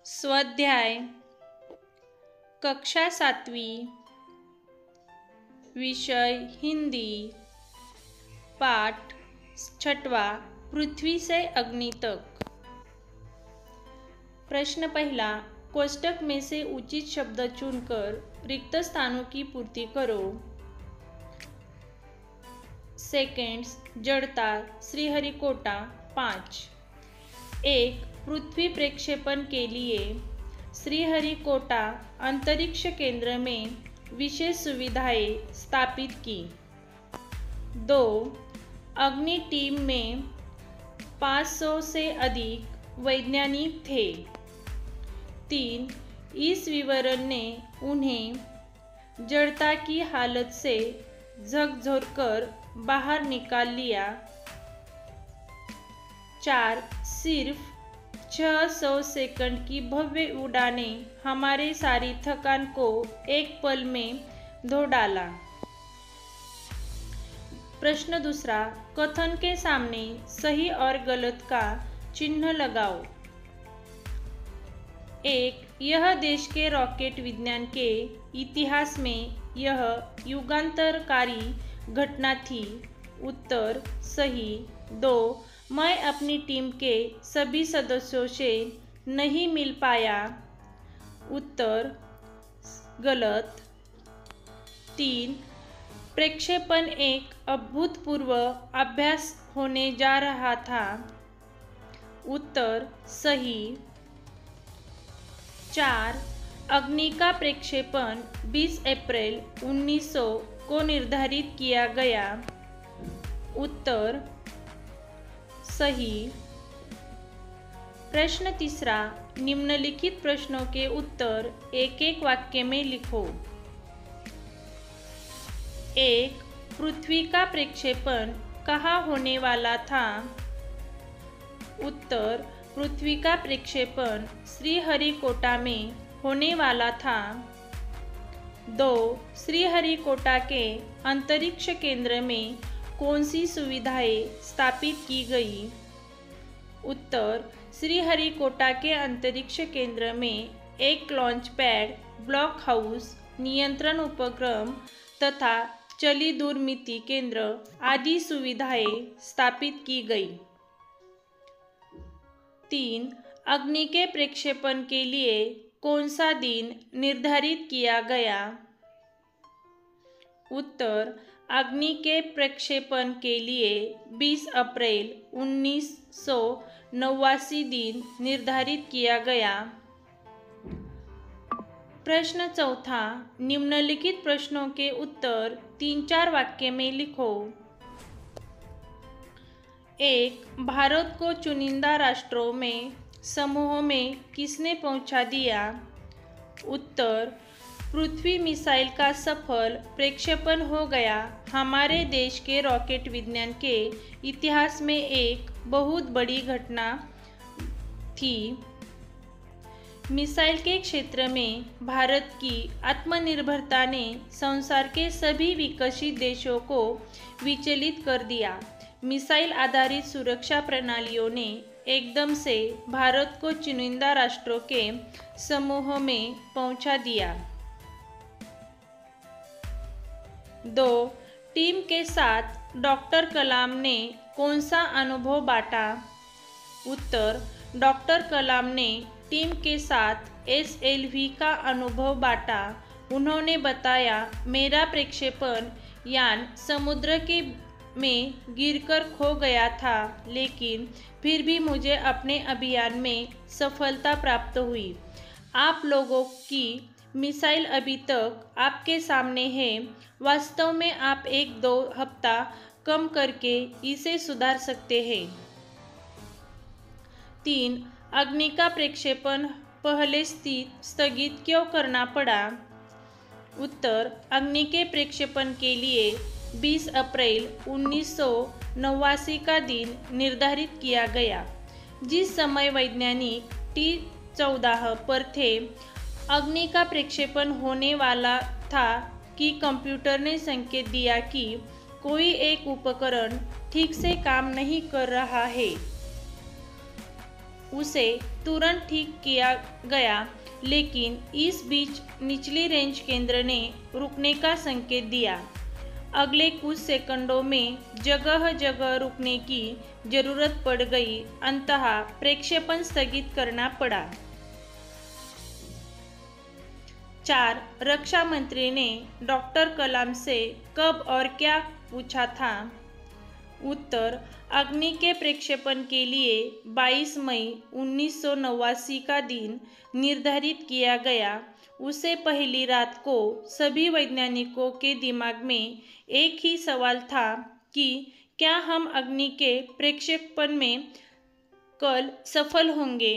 स्वाध्याय कक्षा 7वीं विषय हिंदी पाठ 6वां पृथ्वी से अग्नि तक। प्रश्न पहला, कोष्टक में से उचित शब्द चुनकर रिक्त स्थानों की पूर्ति करो। सेकंड्स जड़ता श्रीहरिकोटा 5। 1. पृथ्वी प्रक्षेपण के लिए श्रीहरिकोटा अंतरिक्ष केंद्र में विशेष सुविधाएं स्थापित की। 2. अग्नि टीम में 500 से अधिक वैज्ञानिक थे। 3. इस विवरण ने उन्हें जड़ता की हालत से झकझोरकर बाहर निकाल लिया। 4. सिर्फ 600 सेकंड की भव्य उड़ानें हमारे सारी थकान को एक पल में धो डाला। प्रश्न दूसरा, कथन के सामने सही और गलत का चिन्ह लगाओ। 1. यह देश के रॉकेट विज्ञान के इतिहास में यह युगांतरकारी घटना थी। उत्तर सही। 2. मैं अपनी टीम के सभी सदस्यों से नहीं मिल पाया। उत्तर गलत। 3. प्रक्षेपण एक अभूतपूर्व अभ्यास होने जा रहा था। उत्तर सही। 4. अग्नि का प्रक्षेपण 20 अप्रैल 1900 को निर्धारित किया गया। उत्तर सही। प्रश्न तीसरा, निम्नलिखित प्रश्नों के उत्तर एक एक वाक्य में लिखो। 1. पृथ्वी का प्रक्षेपण कहाँ होने वाला था? उत्तर पृथ्वी का प्रक्षेपण श्रीहरिकोटा में होने वाला था। 2. श्रीहरिकोटा के अंतरिक्ष केंद्र में कौन सी सुविधाएं स्थापित की गई? उत्तर श्रीहरिकोटा के अंतरिक्ष केंद्र में एक लॉन्च पैड, ब्लॉक हाउस, नियंत्रण उपक्रम तथा चली दूरमिति केंद्र आदि सुविधाएं स्थापित की गई। 3. अग्नि के प्रक्षेपण के लिए कौन सा दिन निर्धारित किया गया? उत्तर अग्नि के प्रक्षेपण के लिए 20 अप्रैल 1989 दिन निर्धारित किया गया। प्रश्न चौथा, निम्नलिखित प्रश्नों के उत्तर 3-4 वाक्य में लिखो। 1. भारत को चुनिंदा राष्ट्रों में समूह में किसने पहुंचा दिया? उत्तर पृथ्वी मिसाइल का सफल प्रक्षेपण हो गया। हमारे देश के रॉकेट विज्ञान के इतिहास में एक बहुत बड़ी घटना थी। मिसाइल के क्षेत्र में भारत की आत्मनिर्भरता ने संसार के सभी विकसित देशों को विचलित कर दिया। मिसाइल आधारित सुरक्षा प्रणालियों ने एकदम से भारत को चुनिंदा राष्ट्रों के समूह में पहुंचा दिया। 2. टीम के साथ डॉक्टर कलाम ने कौन सा अनुभव बांटा? उत्तर डॉक्टर कलाम ने टीम के साथ SLV का अनुभव बांटा। उन्होंने बताया, मेरा प्रक्षेपण यान समुद्र के में गिरकर खो गया था, लेकिन फिर भी मुझे अपने अभियान में सफलता प्राप्त हुई। आप लोगों की मिसाइल अभी तक आपके सामने है। वास्तव में आप 1-2 हफ्ता कम करके इसे सुधार सकते हैं। 3. अग्नि का प्रक्षेपण पहले स्थगित क्यों करना पड़ा? उत्तर अग्नि के प्रक्षेपण के लिए 20 अप्रैल 1989 का दिन निर्धारित किया गया। जिस समय वैज्ञानिक T-14 पर थे, अग्नि का प्रक्षेपण होने वाला था कि कंप्यूटर ने संकेत दिया कि कोई एक उपकरण ठीक से काम नहीं कर रहा है। उसे तुरंत ठीक किया गया, लेकिन इस बीच निचली रेंज केंद्र ने रुकने का संकेत दिया। अगले कुछ सेकंडों में जगह जगह रुकने की जरूरत पड़ गई। अंततः प्रक्षेपण स्थगित करना पड़ा। 4. रक्षा मंत्री ने डॉक्टर कलाम से कब और क्या पूछा था? उत्तर: अग्नि के प्रक्षेपण के लिए 22 मई 1989 का दिन निर्धारित किया गया। उससे पहली रात को सभी वैज्ञानिकों के दिमाग में एक ही सवाल था कि क्या हम अग्नि के प्रक्षेपण में कल सफल होंगे।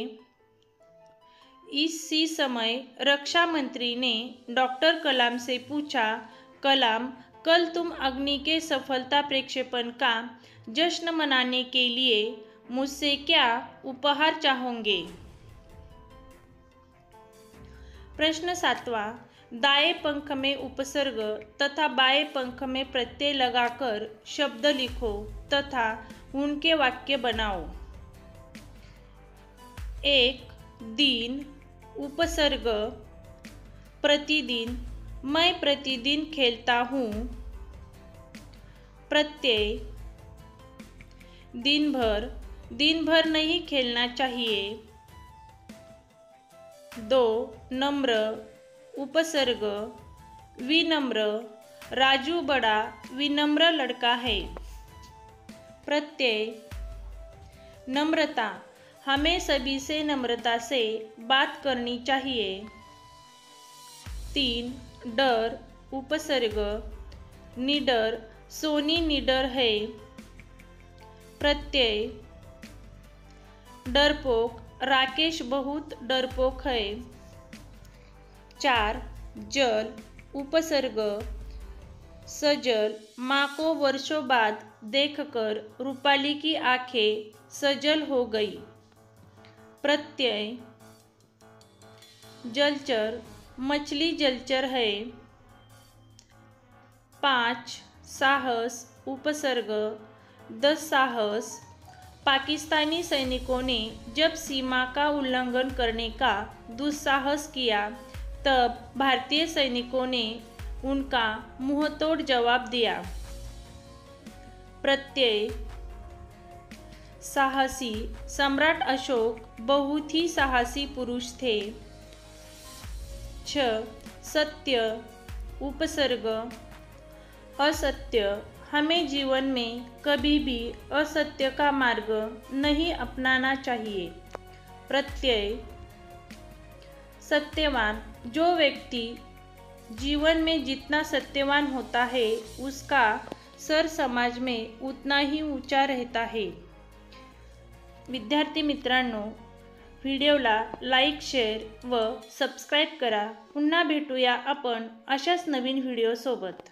इसी समय रक्षा मंत्री ने डॉक्टर कलाम से पूछा, कलाम, कल तुम अग्नि के सफलता प्रक्षेपण का जश्न मनाने के लिए मुझसे क्या उपहार चाहोगे? प्रश्न 7वां, दाएं पंख में उपसर्ग तथा बाएं पंख में प्रत्यय लगाकर शब्द लिखो तथा उनके वाक्य बनाओ। 1. दिन, उपसर्ग, प्रतिदिन, मैं प्रतिदिन खेलता हूँ। प्रत्यय, दिन भर नहीं खेलना चाहिए। 2. नम्र, उपसर्ग, विनम्र, राजू बड़ा विनम्र लड़का है। प्रत्यय, नम्रता, हमें सभी से नम्रता से बात करनी चाहिए। 3. डर, उपसर्ग, निडर, सोनी निडर है। प्रत्यय, डरपोक, राकेश बहुत डरपोक है। 4. जल, उपसर्ग, सजल, माँ को वर्षों बाद देखकर रूपाली की आंखें सजल हो गई। प्रत्यय, जलचर, मछली जलचर है। 5. साहस, उपसर्ग, दुस्साहस, पाकिस्तानी सैनिकों ने जब सीमा का उल्लंघन करने का दुस्साहस किया, तब भारतीय सैनिकों ने उनका मुंहतोड़ जवाब दिया। प्रत्यय, साहसी, सम्राट अशोक बहुत ही साहसी पुरुष थे। 6. सत्य, उपसर्ग, असत्य, हमें जीवन में कभी भी असत्य का मार्ग नहीं अपनाना चाहिए। प्रत्यय, सत्यवान, जो व्यक्ति जीवन में जितना सत्यवान होता है उसका सर समाज में उतना ही ऊंचा रहता है। विद्यार्थी मित्रांनो, व्हिडिओला लाईक, शेअर व सबस्क्राईब करा. पुन्हा भेटूया आपण अशाच नवीन व्हिडिओ सोबत.